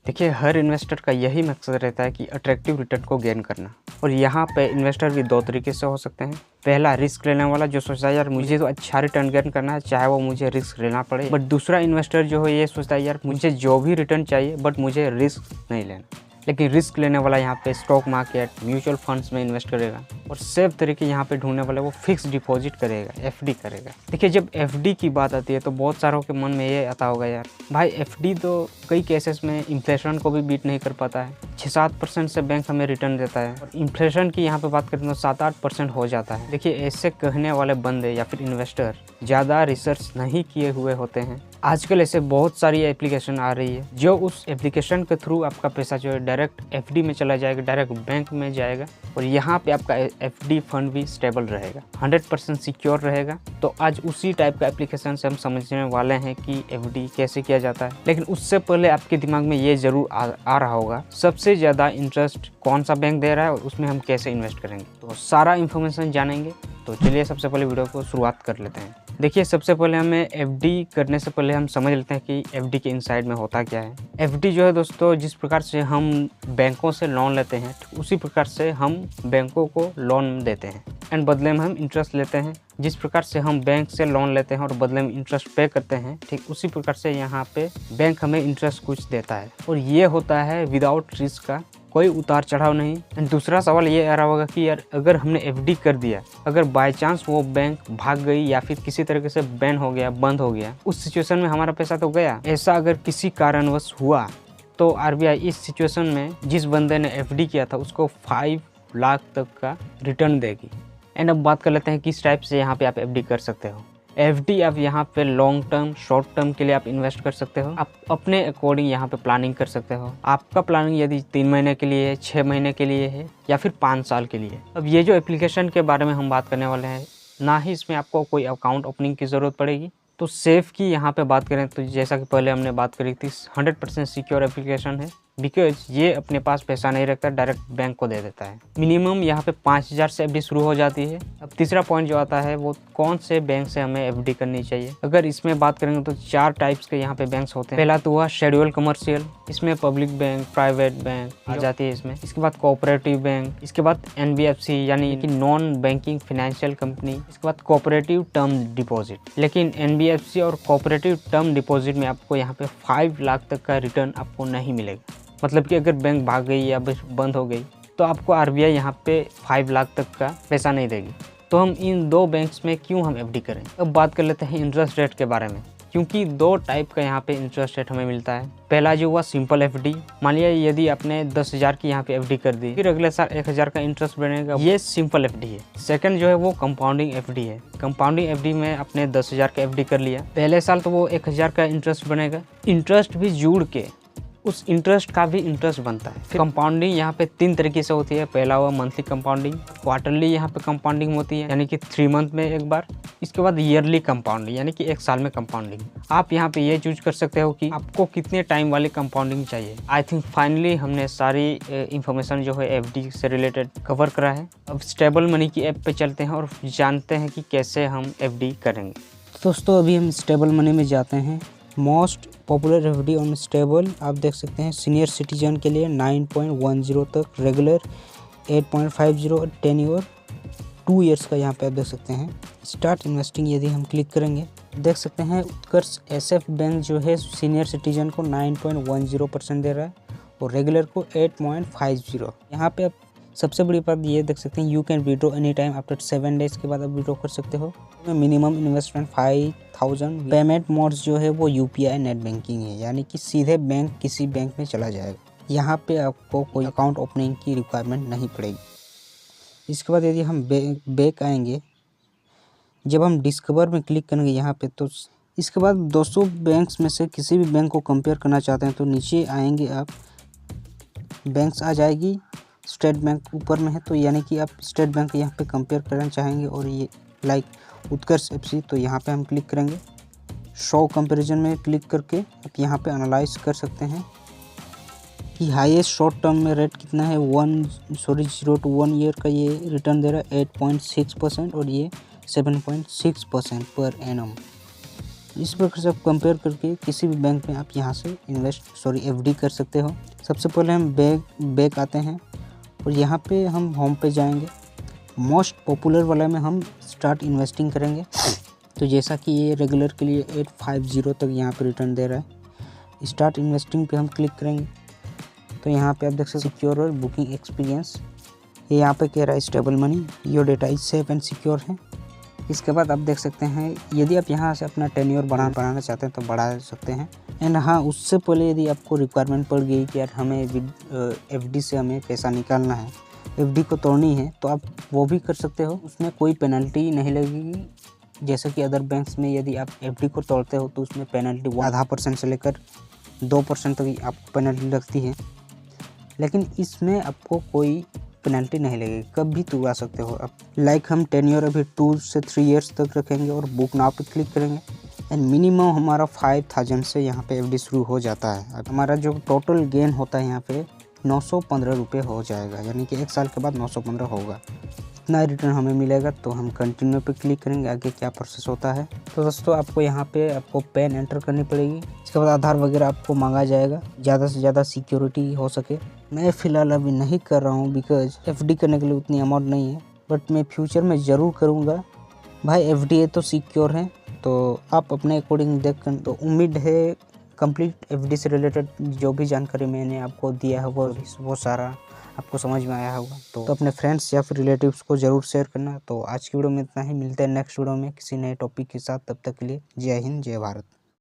देखिए, हर इन्वेस्टर का यही मकसद रहता है कि अट्रैक्टिव रिटर्न को गेन करना। और यहाँ पे इन्वेस्टर भी दो तरीके से हो सकते हैं। पहला, रिस्क लेने वाला जो सोचता है यार मुझे तो अच्छा रिटर्न गेन करना है, चाहे वो मुझे रिस्क लेना पड़े। बट दूसरा इन्वेस्टर जो है ये सोचता है यार मुझे जो भी रिटर्न चाहिए बट मुझे रिस्क नहीं लेना। लेकिन रिस्क लेने वाला यहाँ पे स्टॉक मार्केट, म्यूचुअल फंड्स में इन्वेस्ट करेगा। और सेफ तरीके यहाँ पे ढूंढने वाला वो फिक्स डिपॉजिट करेगा, एफडी करेगा। देखिए, जब एफडी की बात आती है तो बहुत सारों के मन में ये आता होगा यार भाई एफडी तो कई केसेस में इन्फ्लेशन को भी बीट नहीं कर पाता है। 6-7% से बैंक हमें रिटर्न देता है और इन्फ्लेशन की यहाँ पे बात करें तो 7-8% हो जाता है। देखिए, ऐसे कहने वाले बंदे या फिर इन्वेस्टर ज़्यादा रिसर्च नहीं किए हुए होते हैं। आजकल ऐसे बहुत सारी एप्लीकेशन आ रही है जो उस एप्लीकेशन के थ्रू आपका पैसा जो है डायरेक्ट एफडी में चला जाएगा, डायरेक्ट बैंक में जाएगा और यहाँ पे आपका एफडी फंड भी स्टेबल रहेगा, 100% सिक्योर रहेगा। तो आज उसी टाइप का एप्लीकेशन से हम समझने वाले हैं कि एफडी कैसे किया जाता है। लेकिन उससे पहले आपके दिमाग में ये जरूर आ रहा होगा सबसे ज़्यादा इंटरेस्ट कौन सा बैंक दे रहा है और उसमें हम कैसे इन्वेस्ट करेंगे। तो सारा इन्फॉर्मेशन जानेंगे। तो चलिए सबसे पहले वीडियो को शुरुआत कर लेते हैं। देखिए, सबसे पहले हमें एफडी करने से पहले हम समझ लेते हैं कि एफडी के इनसाइड में होता क्या है। एफडी जो है दोस्तों, जिस प्रकार से हम बैंकों से लोन लेते हैं उसी प्रकार से हम बैंकों को लोन देते हैं एंड बदले में हम इंटरेस्ट लेते हैं। जिस प्रकार से हम बैंक से लोन लेते हैं और बदले में इंटरेस्ट पे करते हैं, ठीक उसी प्रकार से यहाँ पे बैंक हमें इंटरेस्ट कुछ देता है और ये होता है विदाउट रिस्क का, कोई उतार चढ़ाव नहीं। एंड दूसरा सवाल ये आ रहा होगा कि यार अगर हमने एफडी कर दिया, अगर बाय चांस वो बैंक भाग गई या फिर किसी तरीके से बैन हो गया, बंद हो गया, उस सिचुएशन में हमारा पैसा तो गया। ऐसा अगर किसी कारणवश हुआ तो आरबीआई इस सिचुएशन में जिस बंदे ने एफडी किया था उसको 5 लाख तक का रिटर्न देगी। एंड अब बात कर लेते हैं किस टाइप से यहाँ पे आप एफडी कर सकते हो। एफडी आप यहाँ पे लॉन्ग टर्म, शॉर्ट टर्म के लिए आप इन्वेस्ट कर सकते हो। आप अपने अकॉर्डिंग यहाँ पे प्लानिंग कर सकते हो। आपका प्लानिंग यदि 3 महीने के लिए है, 6 महीने के लिए है या फिर 5 साल के लिए। अब ये जो एप्लीकेशन के बारे में हम बात करने वाले हैं, ना ही इसमें आपको कोई अकाउंट ओपनिंग की ज़रूरत पड़ेगी। तो सेफ की यहाँ पे बात करें तो जैसा कि पहले हमने बात करी थी, 100% सिक्योर एप्लीकेशन है बिकॉज ये अपने पास पैसा नहीं रखता, डायरेक्ट बैंक को दे देता है। मिनिमम यहाँ पे 5000 से एफडी शुरू हो जाती है। अब तीसरा पॉइंट जो आता है वो कौन से बैंक से हमें एफडी करनी चाहिए। अगर इसमें बात करेंगे तो 4 टाइप्स के यहाँ पे बैंक्स होते हैं। पहला तो हुआ शेड्यूल कमर्शियल, इसमें पब्लिक बैंक, प्राइवेट बैंक आ जाती है इसमें। इसके बाद कोऑपरेटिव बैंक, इसके बाद एनबीएफसी यानी कि नॉन बैंकिंग फाइनेंशियल कंपनी, इसके बाद कोऑपरेटिव टर्म डिपॉजिट। लेकिन एनबीएफसी और कोऑपरेटिव टर्म डिपॉजिट में आपको यहाँ पे 5 लाख तक का रिटर्न आपको नहीं मिलेगा। मतलब कि अगर बैंक भाग गई या बंद हो गई तो आपको आरबीआई यहाँ पे 5 लाख तक का पैसा नहीं देगी। तो हम इन 2 बैंक्स में क्यों हम एफडी करें। अब बात कर लेते हैं इंटरेस्ट रेट के बारे में, क्योंकि 2 टाइप का यहाँ पे इंटरेस्ट रेट हमें मिलता है। पहला जो हुआ सिंपल एफडी, मान लिया यदि आपने 10,000 की यहाँ पे एफडी कर दी, फिर अगले साल 1,000 का इंटरेस्ट बनेगा, ये सिंपल एफडी है। सेकंड जो है वो कंपाउंडिंग एफडी है। कंपाउंडिंग एफडी में आपने 10,000 का एफडी कर लिया, पहले साल तो वो 1,000 का इंटरेस्ट बनेगा, इंटरेस्ट भी जुड़ के उस इंटरेस्ट का भी इंटरेस्ट बनता है। फिर कंपाउंडिंग यहाँ पे 3 तरीके से होती है। पहला हुआ मंथली कंपाउंडिंग, क्वार्टरली यहाँ पे कंपाउंडिंग होती है यानी कि 3 मंथ में एक बार। इसके बाद ईयरली कंपाउंडिंग यानी कि 1 साल में कंपाउंडिंग। आप यहाँ पे ये चूज कर सकते हो कि आपको कितने टाइम वाली कंपाउंडिंग चाहिए। आई थिंक फाइनली हमने सारी इंफॉर्मेशन जो है एफडी से रिलेटेड कवर करा है। अब स्टेबल मनी की ऐप पे चलते हैं और जानते हैं कि कैसे हम एफडी करेंगे। दोस्तों, अभी हम स्टेबल मनी में जाते हैं। Most popular FD on stable आप देख सकते हैं सीनियर सिटीजन के लिए 9.10 तक, रेगुलर 8.50 और 10 ईयर 2 ईयर्स का यहाँ पे आप देख सकते हैं। स्टार्ट इन्वेस्टिंग यदि हम क्लिक करेंगे देख सकते हैं उत्कर्ष एसएफ बैंक जो है सीनियर सिटीजन को 9.10% दे रहा है और रेगुलर को 8.50। यहाँ पे आप सबसे बड़ी बात ये देख सकते हैं, you can withdraw any time after 7 days के बाद आप विड्रॉ कर सकते हो। Minimum investment 5,000। पेमेंट मोड्स जो है वो यूपीआई नेट बैंकिंग है यानी कि सीधे बैंक किसी बैंक में चला जाएगा। यहाँ पे आपको कोई अकाउंट ओपनिंग की रिक्वायरमेंट नहीं पड़ेगी। इसके बाद यदि हम बैक आएंगे, जब हम डिस्कवर में क्लिक करेंगे यहाँ पे, तो इसके बाद 200 बैंक्स में से किसी भी बैंक को कंपेयर करना चाहते हैं तो नीचे आएंगे आप, बैंक्स आ जाएगी। स्टेट बैंक ऊपर में है तो यानी कि आप स्टेट बैंक यहाँ पे कंपेयर करना चाहेंगे और ये लाइक उत्कर्ष एफसी, तो यहाँ पे हम क्लिक करेंगे। शो कंपैरिजन में क्लिक करके आप यहाँ पे एनालाइज कर सकते हैं कि हाईएस्ट शॉर्ट टर्म में रेट कितना है। 0 to 1 ईयर का ये रिटर्न दे रहा है 8.6% और ये 7.6% पर एनम। इस प्रकार से आप कंपेयर करके किसी भी बैंक में आप यहाँ से एफडी कर सकते हो। सबसे पहले हम बैक आते हैं और यहाँ पे हम होम पे जाएंगे। मोस्ट पॉपुलर वाला में हम स्टार्ट इन्वेस्टिंग करेंगे। तो जैसा कि ये रेगुलर के लिए 850 तक यहाँ पे रिटर्न दे रहा है। स्टार्ट इन्वेस्टिंग पे हम क्लिक करेंगे तो यहाँ पे आप देख सकते सिक्योर और बुकिंग एक्सपीरियंस, ये यहाँ पे कह रहा है stable money, your data is safe and secure है। इसके बाद आप देख सकते हैं यदि आप यहाँ से अपना टेन्योर बढ़ाना चाहते हैं तो बढ़ा सकते हैं। एंड हाँ, उससे पहले यदि आपको रिक्वायरमेंट पड़ गई कि यार हमें एफडी से हमें पैसा निकालना है, एफडी को तोड़नी है, तो आप वो भी कर सकते हो। उसमें कोई पेनल्टी नहीं लगेगी। जैसे कि अदर बैंक्स में यदि आप एफडी को तोड़ते हो तो उसमें पेनल्टी 0.5% से लेकर 2% तक आपको पेनल्टी लगती है, लेकिन इसमें आपको कोई पेनल्टी नहीं लगेगी, कब भी तुड़ा सकते हो आप। लाइक हम टेन्योर अभी 2 से 3 ईयर्स तक रखेंगे और बुक नाउ पे क्लिक करेंगे एंड मिनिमम हमारा 5000 से यहाँ पे एफडी शुरू हो जाता है। हमारा जो टोटल गेन होता है यहाँ पे 915 रुपये हो जाएगा, यानी कि 1 साल के बाद 915 होगा। इतना रिटर्न हमें मिलेगा। तो हम कंटिन्यू पे क्लिक करेंगे, आगे क्या प्रोसेस होता है। तो दोस्तों आपको यहाँ पे आपको पैन एंटर करनी पड़ेगी, इसके बाद आधार वगैरह आपको मांगा जाएगा, ज़्यादा से ज़्यादा सिक्योरिटी हो सके। मैं फ़िलहाल अभी नहीं कर रहा हूँ बिकॉज एफडी करने के लिए उतनी अमाउंट नहीं है, बट मैं फ्यूचर में ज़रूर करूँगा। भाई एफडी है तो सिक्योर है, तो आप अपने अकॉर्डिंग देख कर, तो उम्मीद है कंप्लीट एफडी से रिलेटेड जो भी जानकारी मैंने आपको दिया है वो सारा आपको समझ में आया होगा। तो अपने फ्रेंड्स या फिर रिलेटिव्स को ज़रूर शेयर करना। तो आज की वीडियो में इतना ही, मिलते हैं नेक्स्ट वीडियो में किसी नए टॉपिक के साथ। तब तक के लिए जय हिंद, जय भारत।